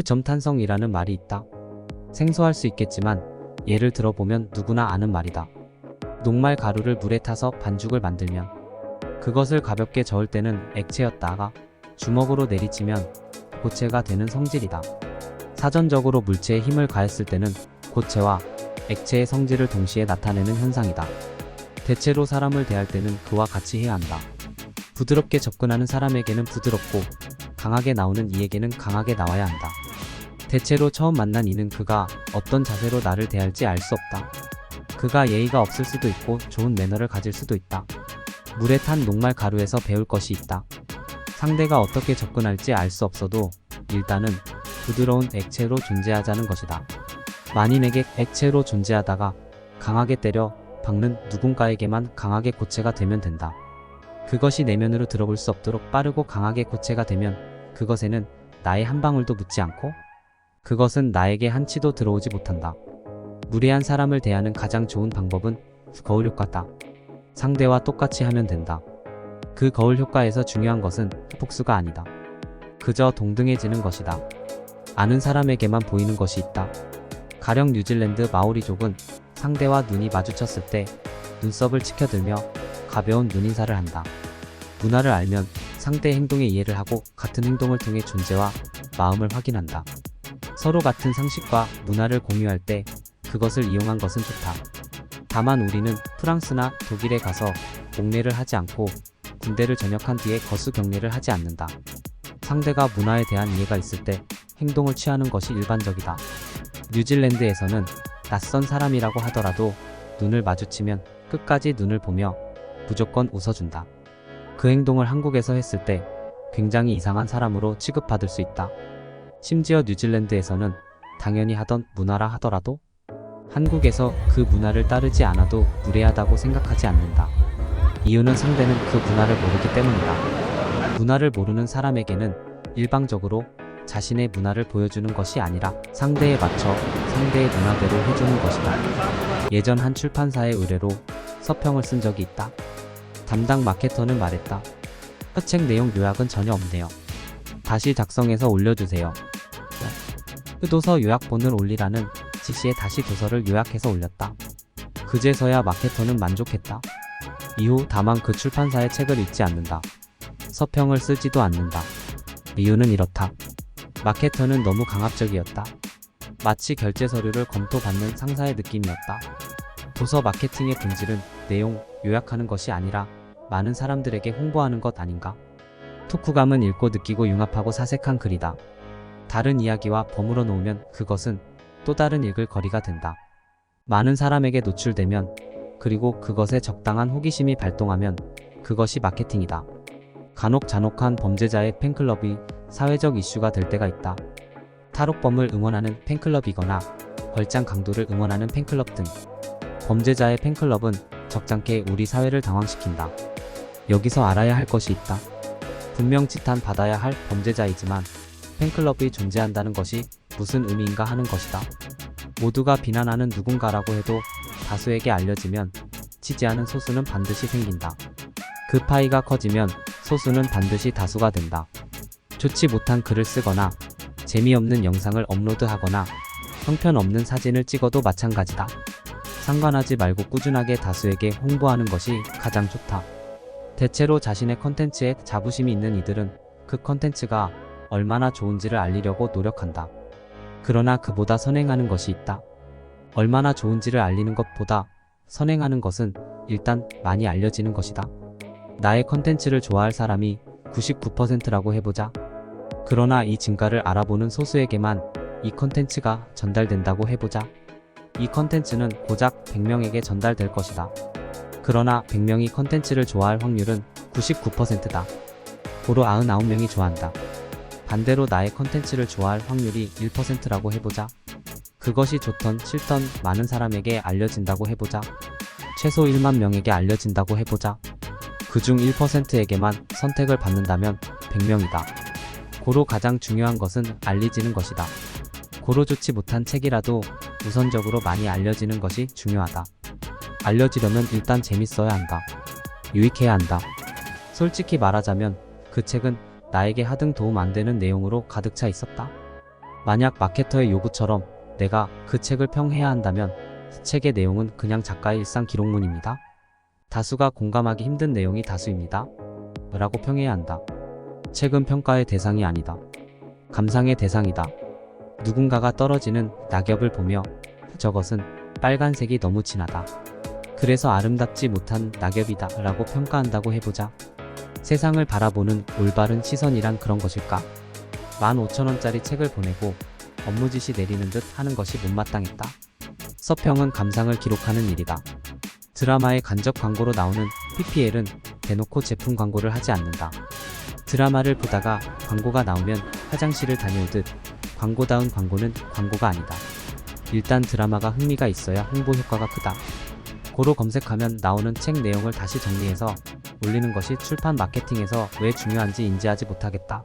무첨탄성이라는 말이 있다. 생소할 수 있겠지만 예를 들어보면 누구나 아는 말이다. 녹말 가루를 물에 타서 반죽을 만들면 그것을 가볍게 저을 때는 액체였다가 주먹으로 내리치면 고체가 되는 성질이다. 사전적으로 물체에 힘을 가했을 때는 고체와 액체의 성질을 동시에 나타내는 현상이다. 대체로 사람을 대할 때는 그와 같이 해야 한다. 부드럽게 접근하는 사람에게는 부드럽고 강하게 나오는 이에게는 강하게 나와야 한다. 대체로 처음 만난 이는 그가 어떤 자세로 나를 대할지 알 수 없다. 그가 예의가 없을 수도 있고 좋은 매너를 가질 수도 있다. 물에 탄 녹말 가루에서 배울 것이 있다. 상대가 어떻게 접근할지 알 수 없어도 일단은 부드러운 액체로 존재하자는 것이다. 만인에게 액체로 존재하다가 강하게 때려 박는 누군가에게만 강하게 고체가 되면 된다. 그것이 내면으로 들어올 수 없도록 빠르고 강하게 고체가 되면 그것에는 나의 한 방울도 묻지 않고 그것은 나에게 한치도 들어오지 못한다. 무례한 사람을 대하는 가장 좋은 방법은 거울 효과다. 상대와 똑같이 하면 된다. 그 거울 효과에서 중요한 것은 복수가 아니다. 그저 동등해지는 것이다. 아는 사람에게만 보이는 것이 있다. 가령 뉴질랜드 마오리족은 상대와 눈이 마주쳤을 때 눈썹을 치켜들며 가벼운 눈인사를 한다. 문화를 알면 상대의 행동에 이해를 하고 같은 행동을 통해 존재와 마음을 확인한다. 서로 같은 상식과 문화를 공유할 때 그것을 이용한 것은 좋다. 다만 우리는 프랑스나 독일에 가서 옥례를 하지 않고 군대를 전역한 뒤에 거수 경례를 하지 않는다. 상대가 문화에 대한 이해가 있을 때 행동을 취하는 것이 일반적이다. 뉴질랜드에서는 낯선 사람이라고 하더라도 눈을 마주치면 끝까지 눈을 보며 무조건 웃어준다. 그 행동을 한국에서 했을 때 굉장히 이상한 사람으로 취급받을 수 있다. 심지어 뉴질랜드에서는 당연히 하던 문화라 하더라도 한국에서 그 문화를 따르지 않아도 무례하다고 생각하지 않는다. 이유는 상대는 그 문화를 모르기 때문이다. 문화를 모르는 사람에게는 일방적으로 자신의 문화를 보여주는 것이 아니라 상대에 맞춰 상대의 문화대로 해주는 것이다. 예전 한 출판사의 의뢰로 서평을 쓴 적이 있다. 담당 마케터는 말했다. 책 내용 요약은 전혀 없네요. 다시 작성해서 올려주세요. 도서 요약본을 올리라는 지시에 다시 도서를 요약해서 올렸다. 그제서야 마케터는 만족했다. 이후 다만 그 출판사의 책을 읽지 않는다. 서평을 쓰지도 않는다. 이유는 이렇다. 마케터는 너무 강압적이었다. 마치 결제 서류를 검토받는 상사의 느낌이었다. 도서 마케팅의 본질은 내용, 요약하는 것이 아니라 많은 사람들에게 홍보하는 것 아닌가? 토크감은 읽고 느끼고 융합하고 사색한 글이다. 다른 이야기와 버무려 놓으면 그것은 또 다른 읽을 거리가 된다. 많은 사람에게 노출되면 그리고 그것에 적당한 호기심이 발동하면 그것이 마케팅이다. 간혹 잔혹한 범죄자의 팬클럽이 사회적 이슈가 될 때가 있다. 탈옥범을 응원하는 팬클럽이거나 벌장 강도를 응원하는 팬클럽 등. 범죄자의 팬클럽은 적잖게 우리 사회를 당황시킨다. 여기서 알아야 할 것이 있다. 분명 치탄 받아야 할 범죄자이지만 팬클럽이 존재한다는 것이 무슨 의미인가 하는 것이다. 모두가 비난하는 누군가라고 해도 다수에게 알려지면 치지 않은 소수는 반드시 생긴다. 그 파이가 커지면 소수는 반드시 다수가 된다. 좋지 못한 글을 쓰거나 재미없는 영상을 업로드하거나 형편없는 사진을 찍어도 마찬가지다. 상관하지 말고 꾸준하게 다수에게 홍보하는 것이 가장 좋다. 대체로 자신의 컨텐츠에 자부심이 있는 이들은 그 컨텐츠가 얼마나 좋은지를 알리려고 노력한다. 그러나 그보다 선행하는 것이 있다. 얼마나 좋은지를 알리는 것보다 선행하는 것은 일단 많이 알려지는 것이다. 나의 컨텐츠를 좋아할 사람이 99%라고 해보자. 그러나 이 증가를 알아보는 소수에게만 이 컨텐츠가 전달된다고 해보자. 이 컨텐츠는 고작 100명에게 전달될 것이다. 그러나 100명이 컨텐츠를 좋아할 확률은 99%다. 고로 99명이 좋아한다. 반대로 나의 컨텐츠를 좋아할 확률이 1%라고 해보자. 그것이 좋던 싫던 많은 사람에게 알려진다고 해보자. 최소 1만 명에게 알려진다고 해보자. 그중 1%에게만 선택을 받는다면 100명이다. 고로 가장 중요한 것은 알리지는 것이다. 고로 좋지 못한 책이라도 우선적으로 많이 알려지는 것이 중요하다. 알려지려면 일단 재밌어야 한다. 유익해야 한다. 솔직히 말하자면 그 책은 나에게 하등 도움 안 되는 내용으로 가득 차 있었다. 만약 마케터의 요구처럼 내가 그 책을 평해야 한다면 책의 내용은 그냥 작가의 일상 기록문입니다. 다수가 공감하기 힘든 내용이 다수입니다. 라고 평해야 한다. 책은 평가의 대상이 아니다. 감상의 대상이다. 누군가가 떨어지는 낙엽을 보며 저것은 빨간색이 너무 진하다. 그래서 아름답지 못한 낙엽이다 라고 평가한다고 해보자. 세상을 바라보는 올바른 시선이란 그런 것일까? 15,000원짜리 책을 보내고 업무지시 내리는 듯 하는 것이 못마땅했다. 서평은 감상을 기록하는 일이다. 드라마의 간접 광고로 나오는 PPL은 대놓고 제품 광고를 하지 않는다. 드라마를 보다가 광고가 나오면 화장실을 다녀오듯 광고다운 광고는 광고가 아니다. 일단 드라마가 흥미가 있어야 홍보 효과가 크다. 고로 검색하면 나오는 책 내용을 다시 정리해서 올리는 것이 출판 마케팅에서 왜 중요한지 인지하지 못하겠다.